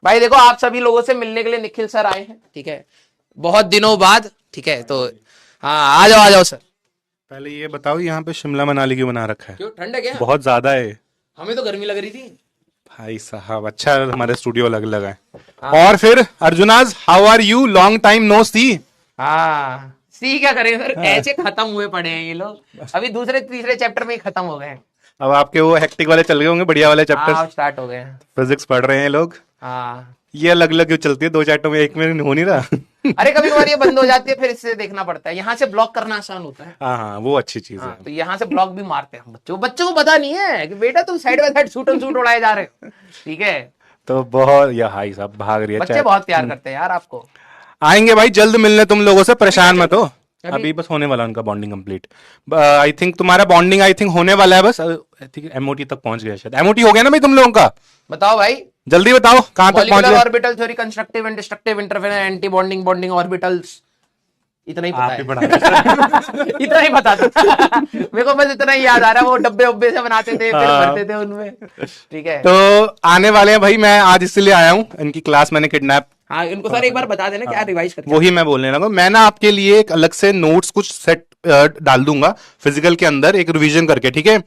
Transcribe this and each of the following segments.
भाई देखो आप सभी लोगों से मिलने के लिए निखिल सर आए हैं, ठीक है, बहुत दिनों बाद, ठीक है। तो हाँ आ जाओ सर। पहले ये बताओ यहाँ पे शिमला मनाली क्यों बना रखा है? क्यों, ठंड है क्या? बहुत ज्यादा है। हमें तो गर्मी लग रही थी। भाई साहब अच्छा है हमारे स्टूडियो अलग अलग है। हाँ। और फिर अर्जुनाज, how are you? Long time no see. हाँ सी क्या करें सर, ऐसे खत्म हुए पड़े हैं ये लोग, अभी दूसरे तीसरे चैप्टर में ही खत्म हो गए हैं। अब आपके वो हेक्टिक वाले चल गए होंगे, बढ़िया वाले हाँ चैप्टर। स्टार्ट हो गए हैं। फिजिक्स पढ़ रहे हैं लोग। हाँ ये अलग अलग क्यों चलती है? दो चैप्टर में एक में हो नहीं रहा। अरे कभी कभार ये बंद हो जाती है, फिर इससे देखना पड़ता है। यहाँ से ब्लॉक करना आसान होता है। हाँ हाँ, वो अच्छी चीज हाँ, है। तो यहाँ से ब्लॉक भी मारते हैं हम बच्चों को पता नहीं है कि बेटा तुम side by side suit and suit उड़ाए जा रहे हो, ठीक है। तो बहुत, या भाई साहब भाग रही है बच्चे बहुत प्यार करते हैं यार आपको। आएंगे भाई जल्द मिलने तुम लोगों से, परेशान मत हो। अभी- अभी बस होने वाला उनका बॉन्डिंग कंप्लीट। आई थिंक तुम्हारा बॉन्डिंग आई थिंक होने वाला है, बस आई थिंक एमओटी तक पहुंच गया शायद। एमओटी हो गया ना भाई तुम लोगों का? बताओ भाई। जल्दी बताओ कहां तक पहुंच मॉलिक्यूलर गए? Orbital theory, constructive and destructive interference, anti bonding, bonding orbitals, इतना ही पता आप है। ही पढ़ा रहे हो। इतना ही पता था। मेरे को बस इतना ही याद आ रहा है, वो डब्बे उब्बे से बनाते थे फिर हाँ। भरते थे उनमें, ठीक है। तो आने वाले हैं भाई, मैं आज इसलिए आया हूँ, इनकी क्लास मैंने किडनैप। हाँ इनको सर एक बार बता देना क्या रिवाइज करके। वही मैं बोलने लगा, मैं ना आपके लिए एक अलग से नोट्स कुछ सेट डाल दूंगा फिजिकल के अंदर, एक रिवीजन करके, ठीक है।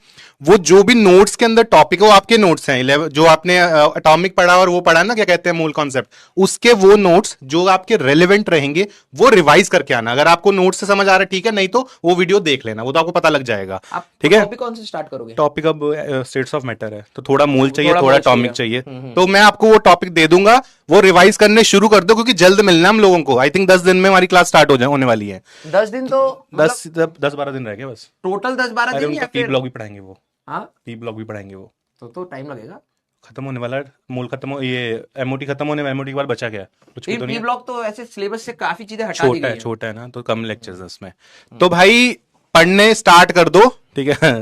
वो जो भी नोट्स के अंदर टॉपिक है वो आपके नोट्स हैं, जो आपने एटॉमिक पढ़ा और वो पढ़ा ना, क्या कहते हैं मूल कॉन्सेप्ट, उसके वो नोट्स जो आपके रेलेवेंट रहेंगे वो रिवाइज करके आना। अगर आपको नोट्स से समझ आ रहा है ठीक है, नहीं तो वो वीडियो देख लेना, वो तो आपको पता लग जाएगा, ठीक है। टॉपिक कौन से स्टार्ट करोगे? टॉपिक अब स्टेट्स ऑफ मैटर है, तो थोड़ा मूल चाहिए, थोड़ा थोड़ा मूल टॉपिक चाहिए। चाहिए। तो मैं आपको वो टॉपिक दे दूंगा, वो रिवाइज करने शुरू कर दो, क्योंकि जल्द मिलना हम लोगों को। आई थिंक 10 दिन में हमारी क्लास स्टार्ट होने वाली है। 10 दिन तो 10-12 दिन रह गए बस। टोटल 10-12 अरे दिन उनका या पी फिर? ब्लॉग भी पढ़ाएंगे वो। हाँ पी ब्लॉग भी पढ़ाएंगे वो। तो टाइम लगेगा। खत्म होने वाला है, मूल खत्म हो, ये एमओटी खत्म होने, एमओटी के बाद बचा क्या कुछ भी तो नहीं पी है। ब्लॉक तो ऐसे सिलेबस से काफी चीजें हटा दी छोटा गई है, हैं। छोटा है ना, तो कम लेक्चर्स है उसमें। तो भाई पढ़ने स्टार्ट कर दो, ठीक है।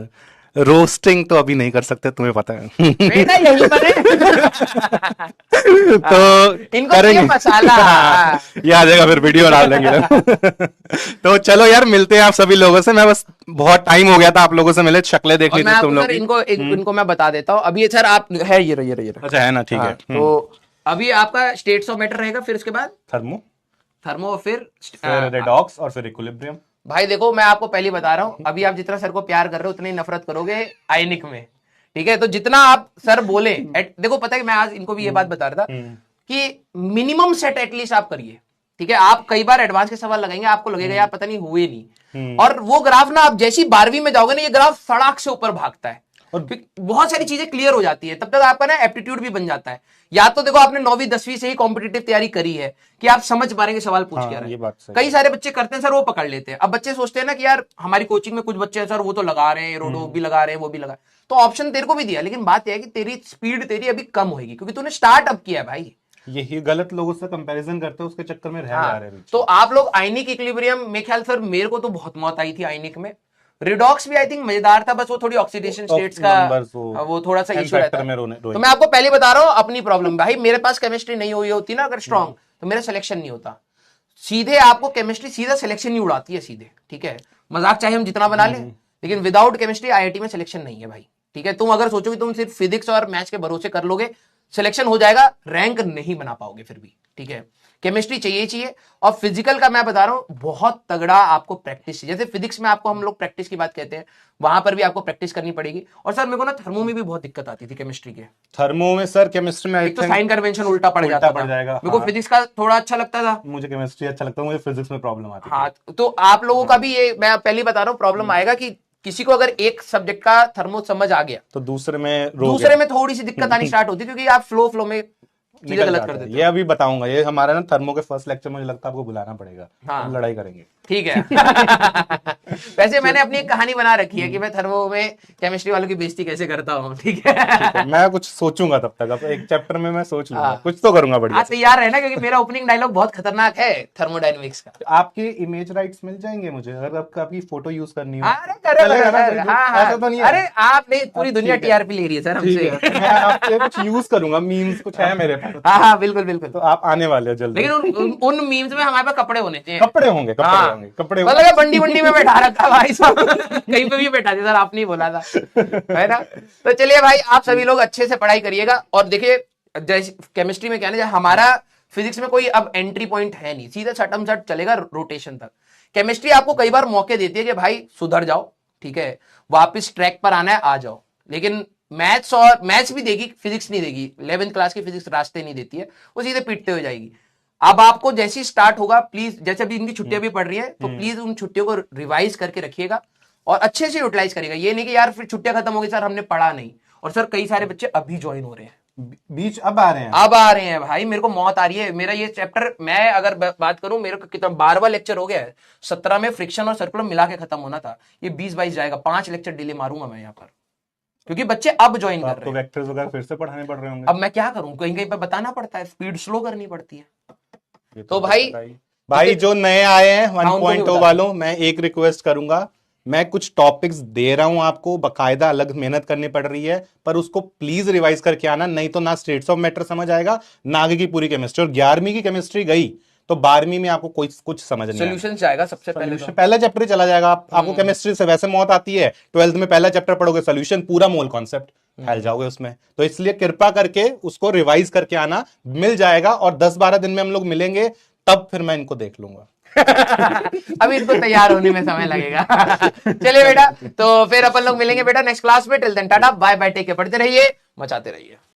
रोस्टिंग तो अभी नहीं कर सकते, तुम्हें पता है। बेटा यही पर है। तो इनको करेंगे चाहिए मसाला। ये आ जाएगा, फिर वीडियो डाल देंगे। तो चलो यार, मिलते हैं आप सभी लोगों से। मैं बस बहुत टाइम हो गया था आप लोगों से मिले, शक्लें देखनी और मैं थी तुम आपको लोग सर की। इनको मैं बता देता हूँ अभी। सर आप है ये रही अच्छा है ना, ठीक है। तो अभी आपका स्टेट्स ऑफ मैटर रहेगा, फिर उसके बाद थर्मो, थर्मो, फिर रेडॉक्स और फिर इक्विलिब्रियम। भाई देखो मैं आपको पहले बता रहा हूँ, अभी आप जितना सर को प्यार कर रहे हो उतनी नफरत करोगे आयनिक में, ठीक है। तो जितना आप सर बोले देखो पता है कि मैं आज इनको भी ये बात बता रहा था कि मिनिमम सेट एटलीस्ट आप करिए, ठीक है। आप कई बार एडवांस के सवाल लगाएंगे, आपको लगेगा यार पता नहीं हुए नहीं, और वो ग्राफ ना आप जैसी 12वीं में जाओगे ना, ये ग्राफ सड़क से ऊपर भागता है और बहुत सारी चीजें क्लियर हो जाती है। तब तक आपका ना एप्टीट्यूड भी बन जाता है। या तो देखो आपने 9वीं 10वीं से ही कॉम्पिटिटिव तैयारी करी है कि आप समझ पा रहे हैं सवाल पूछ क्या रहे ये बात सही हैं। कई सारे बच्चे करते हैं सर, वो पकड़ लेते हैं। अब बच्चे सोचते हैं ना कि यार हमारी कोचिंग में कुछ बच्चे हैं सर, वो तो लगा रहे हैं, रोडो भी लगा रहे हैं, वो भी लगा, तो ऑप्शन तेरे को भी दिया, लेकिन बात यह है कि तेरी स्पीड तेरी अभी कम होगी क्योंकि तूने स्टार्ट अप किया है भाई। यही गलत लोगों से कंपैरिजन करते हैं, उसके चक्कर में रह जा रहे हैं। तो आप लोग आयनिक इक्विलिब्रियम, मेरे ख्याल सर मेरे को तो बहुत मौत आई थी आयनिक में। रिडॉक्स भी आई थिंक मजेदार था, बस वो थोड़ी ऑक्सीडेशन स्टेट्स का वो थोड़ा सा इशू रहता है। तो मैं आपको पहले बता रहा हूँ अपनी प्रॉब्लम, भाई मेरे पास केमिस्ट्री नहीं हुई होती ना अगर स्ट्रांग, तो मेरा सिलेक्शन नहीं होता। सीधे आपको केमिस्ट्री सीधा सिलेक्शन नहीं उड़ाती है सीधे, ठीक है। मजाक चाहे हम जितना बना लें, लेकिन विदाउट केमिस्ट्री आईआईटी में सिलेक्शन नहीं है भाई, ठीक है। तुम अगर सोचो कि तुम सिर्फ फिजिक्स और मैथ्स के भरोसे कर लोगे, सिलेक्शन हो जाएगा, रैंक नहीं बना पाओगे फिर भी, ठीक है। केमिस्ट्री चाहिए। और फिजिकल का मैं बता रहा हूं बहुत तगड़ा आपको प्रैक्टिस चाहिए। जैसे फिजिक्स में आपको हम लोग प्रैक्टिस की बात कहते हैं, वहां पर भी आपको प्रैक्टिस करनी पड़ेगी। और सर मेरे को ना थर्मो में भी बहुत दिक्कत आती थी केमिस्ट्री के। थर्मो में सर, केमिस्ट्री में एक तो साइन कन्वेंशन उल्टा पड़ जाता था। मेरे को फिजिक्स का थोड़ा अच्छा लगता था, मुझे केमिस्ट्री अच्छा लगता है, मुझे फिजिक्स में प्रॉब्लम आती है। हाँ तो आप लोगों का भी ये मैं पहले बता रहा हूँ प्रॉब्लम आएगा कि किसी को अगर एक सब्जेक्ट का थर्मो समझ आ गया तो दूसरे में थोड़ी सी दिक्कत आनी स्टार्ट होती, क्योंकि आप फ्लो में चीजें गलत कर देते। ये अभी बताऊंगा, ये हमारा ना थर्मो के फर्स्ट लेक्चर में मुझे लगता है आपको बुलाना पड़ेगा। हाँ। हम लड़ाई करेंगे, ठीक है। वैसे मैंने अपनी एक कहानी बना रखी है कि मैं थर्मो में केमिस्ट्री वालों की बेइज्जती कैसे करता हूँ, ठीक है। मैं कुछ सोचूंगा तब तक, अब एक चैप्टर में मैं सोच लूंगा, कुछ तो करूंगा बढ़िया। आप तैयार रहना क्योंकि मेरा ओपनिंग डायलॉग बहुत खतरनाक है थर्मोडायनेमिक्स का। आपके इमेज राइट्स मिल जाएंगे मुझे अगर आपकी फोटो यूज करनी हो? अरे ऐसा तो नहीं है। अरे आपने पूरी दुनिया टीआरपी ले रही है सर हमसे। मैं आपके कुछ यूज करूंगा, मीम्स कुछ है मेरे पास। हाँ बिल्कुल बिल्कुल। तो आप आने वाले हो जल्दी। लेकिन उन मीम्स में हमारे पास कपड़े होने चाहिए। कपड़े होंगे, कपड़े होंगे। मतलब बंडी बंडी में बैठा रखा भाई साहब। कहीं पे भी बैठा दिया सर, आपने ही बोला था, है ना। तो चलिए भाई आप सभी लोग अच्छे से पढ़ाई करिएगा। और देखिए जैसे केमिस्ट्री में क्या है ना, हमारा फिजिक्स में कोई अब एंट्री पॉइंट है नहीं, सीधा छटम छट चलेगा रोटेशन तक। केमिस्ट्री आपको कई बार मौके देती है कि भाई सुधर जाओ, ठीक है, वापस ट्रैक पर आना है, आ जाओ। लेकिन मैथ्स भी देगी, फिजिक्स नहीं देगी। 11th क्लास की फिजिक्स रास्ते नहीं देती है, वो सीधे पीटते हुए जाएगी। अब आपको जैसे ही स्टार्ट होगा, प्लीज, जैसे अभी इनकी छुट्टियां भी पड़ रही है, तो प्लीज उन छुट्टियों को रिवाइज करके रखिएगा और अच्छे से यूटिलाइज करेगा। ये नहीं कि यार फिर छुट्टियां खत्म हो गई सर हमने पढ़ा नहीं। और सर कई सारे बच्चे अभी ज्वाइन हो रहे हैं, बीच अब आ रहे हैं, अब आ रहे हैं भाई, मेरे को मौत आ रही है। मेरा ये चैप्टर, मैं अगर बात करूं, मेरे को कितना 12वां लेक्चर हो गया है। 17 में फ्रिक्शन और सर्कुलर मिला के खत्म होना था, ये 20-22 जाएगा। 5 लेक्चर डिले मारूंगा मैं यहाँ पर, क्योंकि बच्चे अब ज्वाइन कर रहे हैं। वेक्टर्स वगैरह फिर से पढ़ाने पड़ रहे होंगे। अब मैं क्या करूं, कहीं कहीं पर बताना पड़ता है, स्पीड स्लो करनी पड़ती है। तो भाई जो नए आए हैं 1.0 वालों, मैं एक रिक्वेस्ट करूंगा, मैं कुछ टॉपिक्स दे रहा हूं आपको, बकायदा अलग मेहनत करनी पड़ रही है, पर उसको प्लीज रिवाइज करके आना, नहीं तो ना स्टेट्स ऑफ मैटर समझ आएगा, ना आगे की पूरी केमिस्ट्री। और 11वीं की केमिस्ट्री गई तो 12वीं में आपको कुछ समझ नहीं आएगा। सॉल्यूशन जाएगा सबसे पहले, पहला चैप्टर चला जाएगा। आपको केमिस्ट्री से वैसे मौत आती है, 12th में पहला चैप्टर पढ़ोगे, सॉल्यूशन पूरा मोल कॉन्सेप्ट फैल जाओगे उसमें। तो इसलिए कृपा करके उसको रिवाइज करके आना, मिल जाएगा। और 10-12 दिन में हम लोग मिलेंगे, तब फिर मैं इनको देख लूंगा। अभी इनको तैयार होने में समय लगेगा। चलिए बेटा, तो फिर अपन लोग मिलेंगे बेटा नेक्स्ट क्लास में। Till then tata bye bye, take care, पढ़ते रहिए, मचाते रहिए।